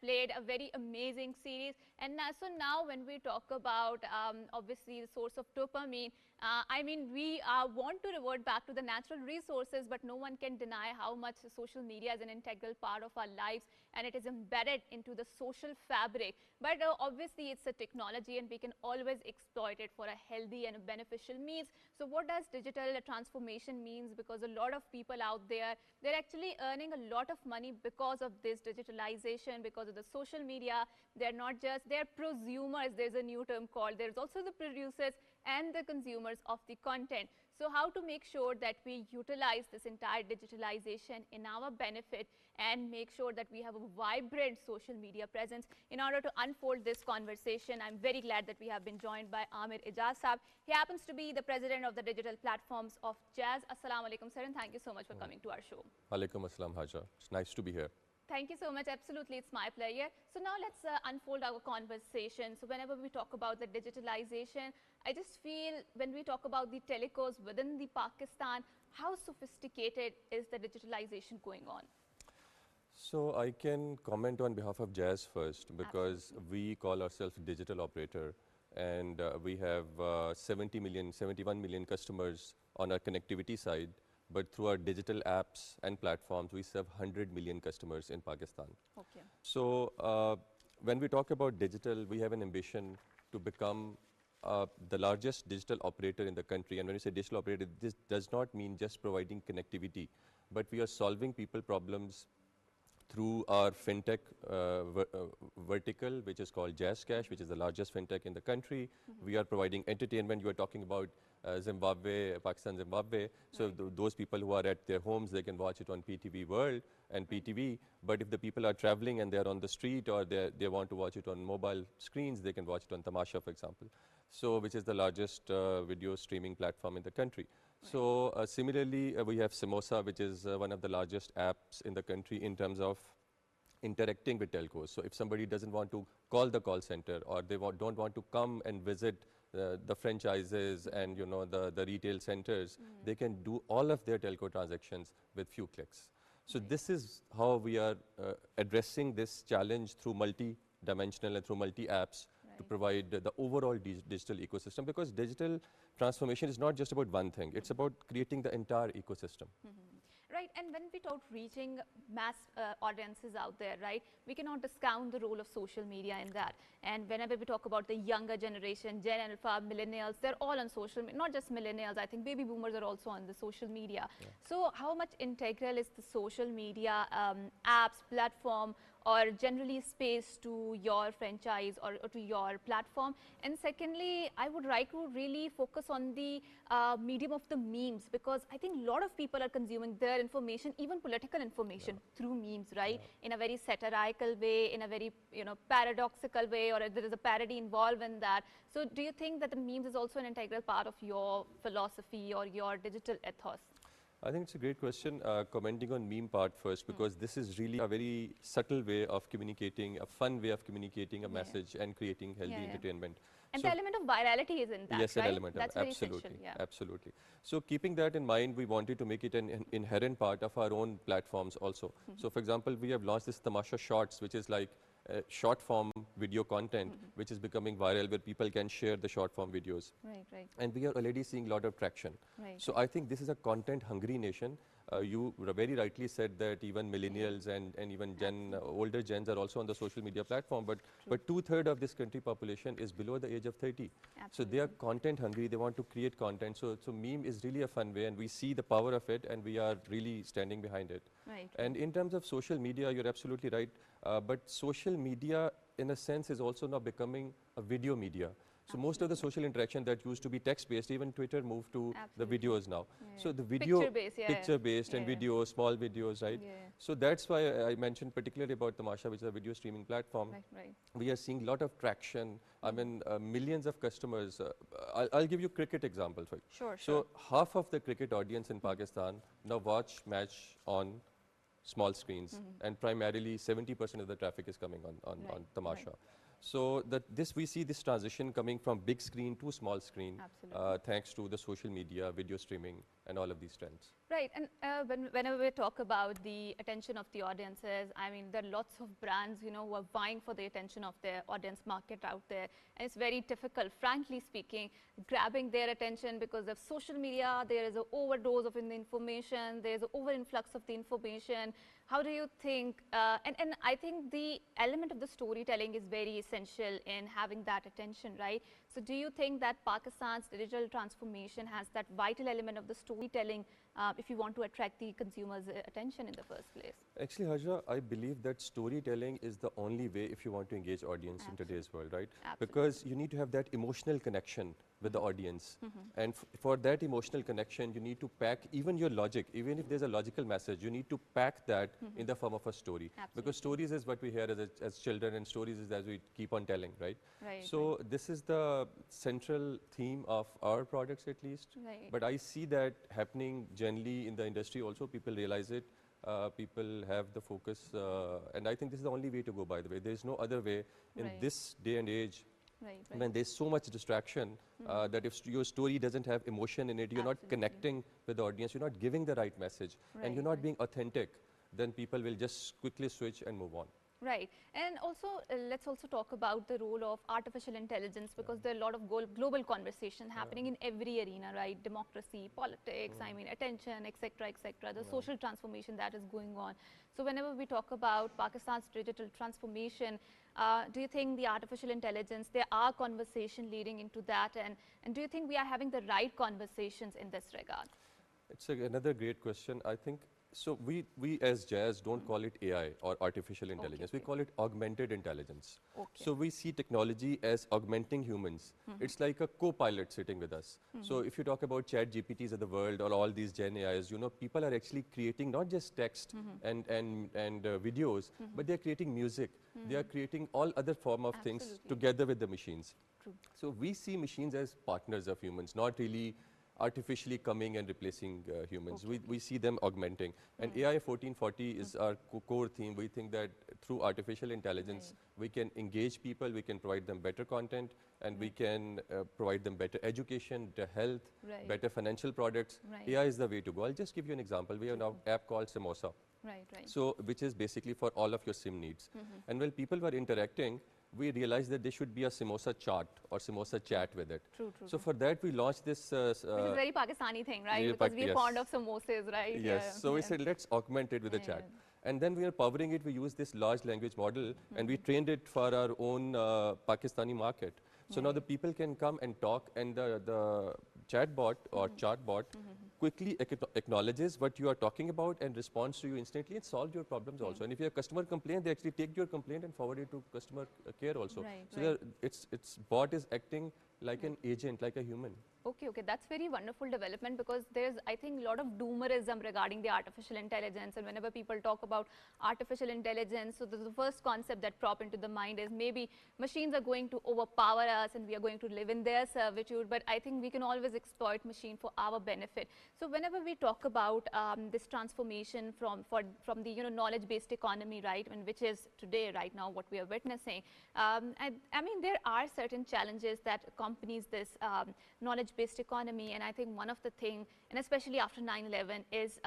played a very amazing series. And so now when we talk about obviously the source of dopamine, I mean, we want to revert back to the natural resources, but no one can deny how much social media is an integral part of our lives, and it is embedded into the social fabric. But obviously it's a technology, and we can always exploit it for a healthy and a beneficial means. So what does digital transformation means? Because a lot of people out there, they're actually earning a lot of money because of this digitalization, because of the social media. They're not just, they're prosumers. There's a new term called, there's also the producers and the consumers of the content. So how to make sure that we utilize this entire digitalization in our benefit and make sure that we have a vibrant social media presence. In order to unfold this conversation, I'm very glad that we have been joined by Aamer Ejaz Saab. He happens to be the president of the digital platforms of Ejaz. Assalamu alaikum, sir, and thank you so much for coming to our show. Alaikum assalam, Haja. It's nice to be here. Thank you so much. Absolutely, it's my pleasure. So now let's unfold our conversation. So whenever we talk about the digitalization, I just feel when we talk about the telecos within the Pakistan, how sophisticated is the digitalization going on? So I can comment on behalf of Ejaz first, because we call ourselves digital operator, and we have 71 million customers on our connectivity side. But through our digital apps and platforms, we serve 100 million customers in Pakistan. Okay. So when we talk about digital, we have an ambition to become the largest digital operator in the country. And when we say digital operator, this does not mean just providing connectivity, but we are solving people problems through our fintech vertical, which is called Ejaz Cash, which is the largest fintech in the country. We are providing entertainment. You are talking about Zimbabwe, Pakistan, Zimbabwe. So those people who are at their homes, they can watch it on Ptv World and Ptv. But if the people are traveling and they're on the street, or they want to watch it on mobile screens, they can watch it on Tamasha, for example. So which is the largest video streaming platform in the country. So similarly, we have Samosa, which is one of the largest apps in the country in terms of interacting with telcos. So if somebody doesn't want to call the call center, or they don't want to come and visit the franchises and the retail centers, they can do all of their telco transactions with few clicks. So this is how we are addressing this challenge through multi-dimensional and through multi-apps to provide the overall digital ecosystem, because digital transformation is not just about one thing, it's about creating the entire ecosystem. Right, and when we talk reaching mass audiences out there, right, we cannot discount the role of social media in that. And whenever we talk about the younger generation, Gen Alpha, millennials, they're all on social media, not just millennials, I think baby boomers are also on the social media. Yeah. So how much integral is the social media apps, platform, or generally space to your franchise or to your platform? And secondly, I would like to really focus on the medium of the memes, because I think a lot of people are consuming their information, even political information, through memes, right? In a very satirical way, in a very paradoxical way, or there is a parody involved in that. So do you think that the memes is also an integral part of your philosophy or your digital ethos? I think it's a great question. Commenting on meme part first, because this is really a very subtle way of communicating, a fun way of communicating a message and creating healthy entertainment. And so the element of virality is in that, yes, right? An element That's of absolutely, absolutely. So keeping that in mind, we wanted to make it an inherent part of our own platforms also. So for example, we have launched this Tamasha Shorts, which is like short form video content, which is becoming viral, where people can share the short form videos. Right. And we are already seeing a lot of traction. So I think this is a content hungry nation. You very rightly said that even millennials and even older gens are also on the social media platform, but 2/3 of this country population is below the age of 30. So they are content hungry, they want to create content. So meme is really a fun way, and we see the power of it, and we are really standing behind it. And in terms of social media, you're absolutely right, but social media in a sense is also now becoming a video media. So most of the social interaction that used to be text-based, even Twitter moved to the videos now. So the video, picture-based and video, small videos, right? So that's why I mentioned particularly about Tamasha, which is a video streaming platform. We are seeing a lot of traction. I mean, millions of customers. I'll give you cricket example. Sure. So half of the cricket audience in Pakistan now watch match on small screens, and primarily 70% of the traffic is coming on Tamasha. So we see this transition coming from big screen to small screen, Absolutely. thanks to the social media, video streaming, and all of these trends. Right, and whenever we talk about the attention of the audiences, I mean, there are lots of brands, you know, who are vying for the attention of their audience market out there, and it's very difficult, frankly speaking, grabbing their attention because of social media. There is an overdose of information. There's an over-influx of the information. How do you think, and I think the element of the storytelling is very essential in having that attention, right? So do you think that Pakistan's digital transformation has that vital element of the storytelling if you want to attract the consumer's attention in the first place? Actually, Hajra, I believe that storytelling is the only way if you want to engage audience in today's world, right? Absolutely. Because you need to have that emotional connection with the audience. And for that emotional connection, you need to pack even your logic, even if there's a logical message, you need to pack that in the form of a story. Absolutely. Because stories is what we hear as children, and stories is as we keep on telling, right? Right. So this is the central theme of our products, at least. Right. But I see that happening generally in the industry also. People realize it. People have the focus, and I think this is the only way to go, by the way. There is no other way in Right. this day and age Right. when there's so much distraction that if your story doesn't have emotion in it, you're not Absolutely. connecting with the audience, you're not giving the right message, and Right, you're not right. being authentic, then people will just quickly switch and move on. Right, and also let's also talk about the role of artificial intelligence, because there are a lot of global conversation happening in every arena, right? Democracy, politics, I mean, attention, etc., etc. The social transformation that is going on. So whenever we talk about Pakistan's digital transformation, do you think the artificial intelligence, there are conversation leading into that, and do you think we are having the right conversations in this regard? It's another great question. I think so. We as Jazz don't call it AI or artificial intelligence. We okay. call it augmented intelligence. Okay. So we see technology as augmenting humans. It's like a co-pilot sitting with us. So if you talk about chat GPTs of the world or all these Gen AIs, you know, people are actually creating not just text and videos, but they're creating music. They are creating all other form of things Absolutely. together with the machines. True. So we see machines as partners of humans, not really artificially coming and replacing humans. We see them augmenting. And AI 1440 is our core theme. We think that through artificial intelligence, we can engage people, we can provide them better content, and we can provide them better education, better health, Right. better financial products. Right. AI is the way to go. I'll just give you an example. We have now an app called Samosa. Right, right. So, which is basically for all of your SIM needs. And when people were interacting, we realized that there should be a Samosa chart or Samosa chat with it. True, true. So for that, we launched this. Which is a very Pakistani thing, right? yeah, Because we're yes. fond of samosas, right? Yes. So we said, let's augment it with a chat. And then we are powering it. We use this large language model, and we trained it for our own Pakistani market. So now the people can come and talk, and the chatbot or chartbot quickly acknowledges what you are talking about and responds to you instantly and solves your problems also. And if you have customer complaint, they actually take your complaint and forward it to customer care also. Right, So right. its bot is acting like an agent, like a human. Okay, okay, that's very wonderful development, because there's, I think, a lot of doomerism regarding the artificial intelligence, and whenever people talk about artificial intelligence, so the first concept that prop into the mind is maybe machines are going to overpower us and we are going to live in their servitude, but I think we can always exploit machine for our benefit. So whenever we talk about this transformation from the knowledge-based economy, right, and which is today, right now, what we are witnessing, I mean, there are certain challenges that accompanies this knowledge-based economy, and I think one of the thing, and especially after 9/11, is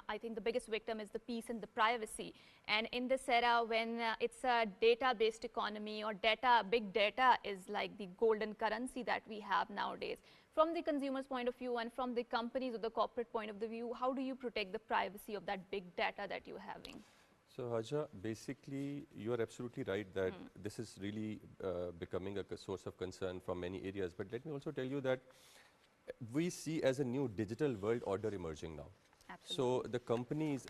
I think the biggest victim is the peace and the privacy. And in this era, when it's a data-based economy, or big data is like the golden currency that we have nowadays. From the consumer's point of view and from the companies or the corporate point of the view, how do you protect the privacy of that big data that you're having? So Haja, basically you are absolutely right that this is really becoming a source of concern from many areas. But let me also tell you that we see as a new digital world order emerging now. Absolutely. So the companies,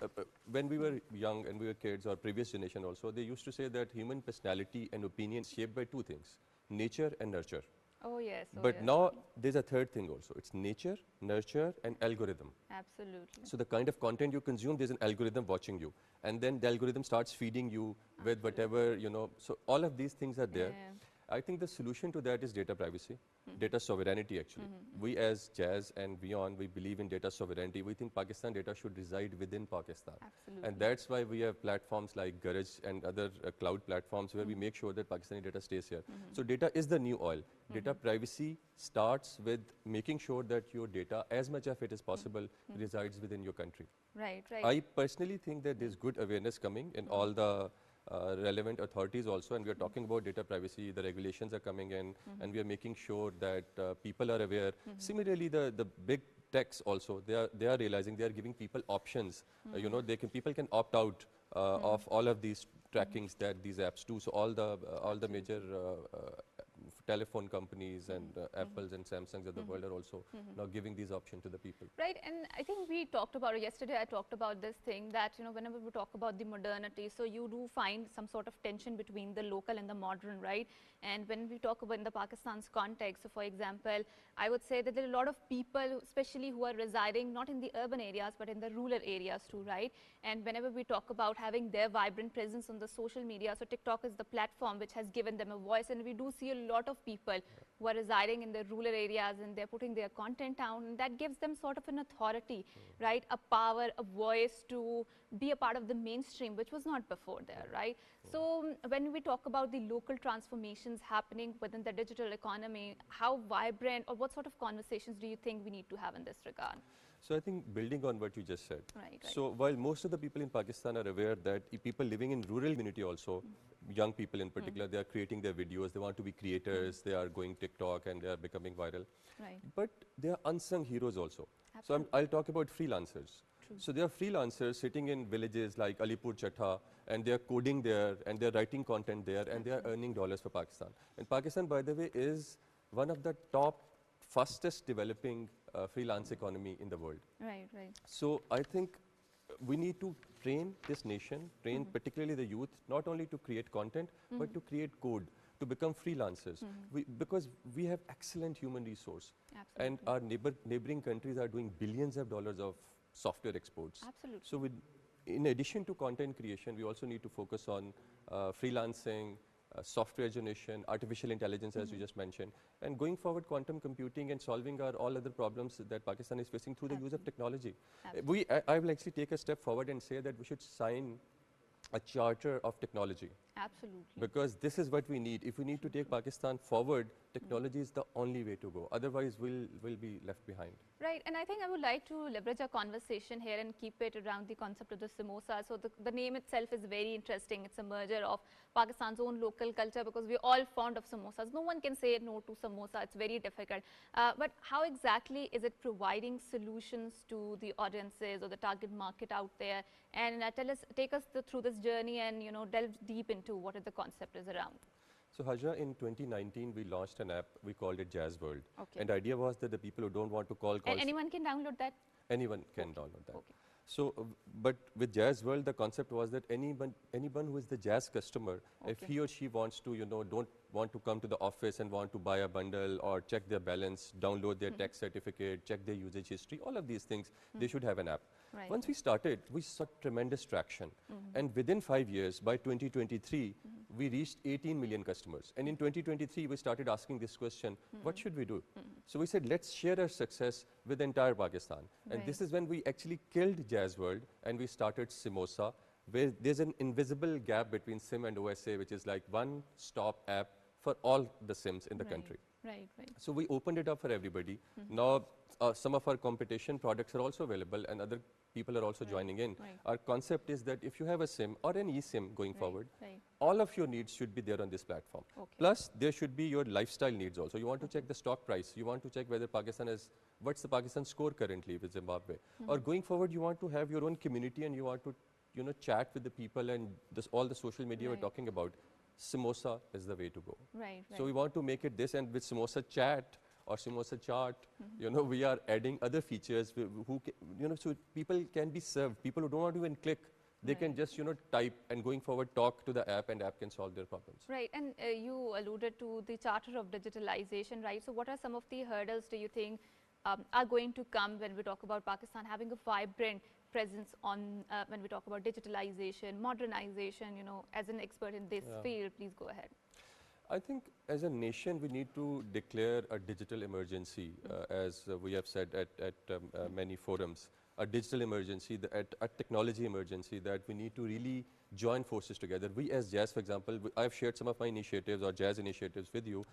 when we were young and we were kids, or previous generation also, they used to say that human personality and opinion is shaped by two things, nature and nurture. Oh yes. Oh, But yes. now there's a third thing also. It's nature, nurture, and algorithm. Absolutely. So the kind of content you consume, there's an algorithm watching you. And then the algorithm starts feeding you with whatever, so all of these things are there. Yeah. I think the solution to that is data privacy, data sovereignty actually. We as Jazz and beyond, we believe in data sovereignty. We think Pakistan data should reside within Pakistan. Absolutely. And that's why we have platforms like Garage and other cloud platforms where we make sure that Pakistani data stays here. So data is the new oil. Data privacy starts with making sure that your data, as much of it as possible, resides within your country. Right, right. I personally think that there's good awareness coming in all the relevant authorities also, and we are talking about data privacy, the regulations are coming in, and we are making sure that people are aware. Similarly, the big techs also, they are realizing, they are giving people options. You know, people can opt out of all of these trackings that these apps do. So all the major telephone companies and Apples and Samsungs of the world are also now giving these options to the people. Right, and I think we talked about it yesterday. I talked about this thing that, you know, whenever we talk about the modernity, so you do find some sort of tension between the local and the modern, right? And when we talk about in the Pakistan's context, so for example, I would say that there are a lot of people, especially who are residing not in the urban areas, but in the rural areas too, right? And whenever we talk about having their vibrant presence on the social media, so TikTok is the platform which has given them a voice, and we do see a lot of people who are residing in the rural areas and they're putting their content down, and that gives them sort of an authority, right? A power, a voice to be a part of the mainstream, which was not before there, right? So when we talk about the local transformations happening within the digital economy, how vibrant or what sort of conversations do you think we need to have in this regard? So I think building on what you just said. Right. So while most of the people in Pakistan are aware that people living in rural community also, young people in particular, they are creating their videos, they want to be creators, they are going TikTok and they are becoming viral. Right. But they are unsung heroes also. Absolutely. So I'll talk about freelancers. True. So there are freelancers sitting in villages like Alipur Chatha, and they are coding there and they are writing content there and they are earning dollars for Pakistan. And Pakistan, by the way, is one of the top fastest developing freelance economy in the world. Right, right. So I think we need to train this nation, train particularly the youth, not only to create content, but to create code, to become freelancers. Because we have excellent human resource. Absolutely. And our neighboring countries are doing billions of dollars of software exports. Absolutely. So in addition to content creation, we also need to focus on freelancing, software generation, artificial intelligence, as you just mentioned, and going forward, quantum computing and solving all other problems that Pakistan is facing through the use of technology. I will actually take a step forward and say that we should sign a charter of technology. Absolutely. Because this is what we need. If we need to take Pakistan forward, technology is the only way to go. Otherwise, we'll be left behind. Right, and I think I would like to leverage our conversation here and keep it around the concept of the samosa. So the name itself is very interesting. It's a merger of Pakistan's own local culture, because we're all fond of samosas. No one can say no to samosa. It's very difficult. But how exactly is it providing solutions to the audiences or the target market out there? And take us through this journey and, you know, delve deep into what the concept is around. So Haja, in 2019, we launched an app. We called it Jazz World. Okay. And the idea was that the people who don't want to call calls. And anyone can download that? Anyone can download that. Okay. So, but with Jazz World, the concept was that anyone who is the Jazz customer, if he or she wants to, you know, don't want to come to the office and want to buy a bundle or check their balance, download their tax certificate, check their usage history, all of these things, they should have an app. Right. Once we started, we saw tremendous traction. And within 5 years, by 2023, we reached 18 million customers. And in 2023, we started asking this question, what should we do? So we said, let's share our success with entire Pakistan. And this is when we actually killed Jazz World and we started Simosa, where there's an invisible gap between SIM and OSA, which is like one-stop app for all the SIMs in the country. Right, right. So we opened it up for everybody. Now, some of our competition products are also available and other people are also joining in. Right. Our concept is that if you have a SIM or an eSIM going forward, Right. all of your needs should be there on this platform. Okay. Plus, there should be your lifestyle needs also. You want to check the stock price. You want to check whether Pakistan is, what's the Pakistan score currently with Zimbabwe. Or going forward, you want to have your own community and you want to, you know, chat with the people and all the social media we're talking about. Simosa is the way to go. Right, right. So we want to make it this, and with Simosa Chat or Simosa Chart, you know, we are adding other features so people can be served. People who don't want to even click, they can just, you know, type and going forward talk to the app and app can solve their problems. Right, and you alluded to the Charter of Digitalization, right? So what are some of the hurdles do you think are going to come when we talk about Pakistan having a vibrant presence on, when we talk about digitalization, modernization, you know, as an expert in this field, please go ahead. I think as a nation, we need to declare a digital emergency, as we have said at many forums, a digital emergency, a technology emergency, that we need to really join forces together. We as Jazz, for example, I've shared some of my initiatives or Jazz initiatives with you.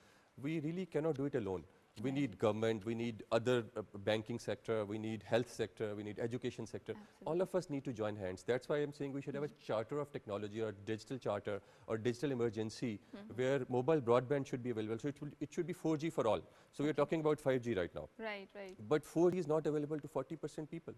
We really cannot do it alone. We need government, we need other banking sector, we need health sector, we need education sector. Absolutely. All of us need to join hands. That's why I'm saying we should have a charter of technology or digital charter or digital emergency where mobile broadband should be available. So it should be 4G for all. So we're talking about 5G right now. Right, right. But 4G is not available to 40% people.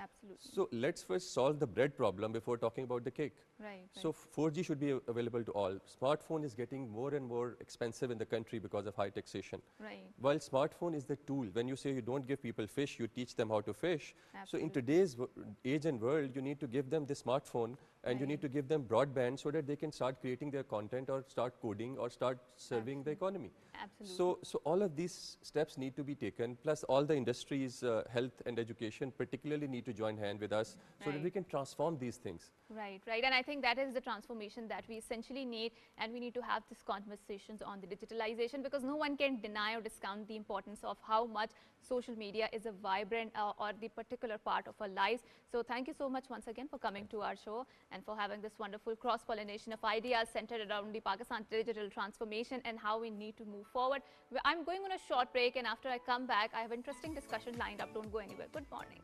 Absolutely. So let's first solve the bread problem before talking about the cake. Right, So 4G should be available to all. Smartphone is getting more and more expensive in the country because of high taxation. right. While smartphone is the tool, when you say you don't give people fish, you teach them how to fish. So in Absolutely. today's age and world, you need to give them the smartphone and you need to give them broadband so that they can start creating their content or start coding or start serving the economy. Absolutely. So all of these steps need to be taken, plus all the industries, health and education particularly need to join hand with us so that Right. we can transform these things. Right, right. And I think that is the transformation that we essentially need, and we need to have these conversations on the digitalization, because no one can deny or discount the importance of how much social media is a vibrant or the particular part of our lives. So thank you so much once again for coming to our show and for having this wonderful cross-pollination of ideas centered around the Pakistan digital transformation and how we need to move forward. I'm going on a short break, and after I come back, I have interesting discussion lined up. Don't go anywhere. Good morning.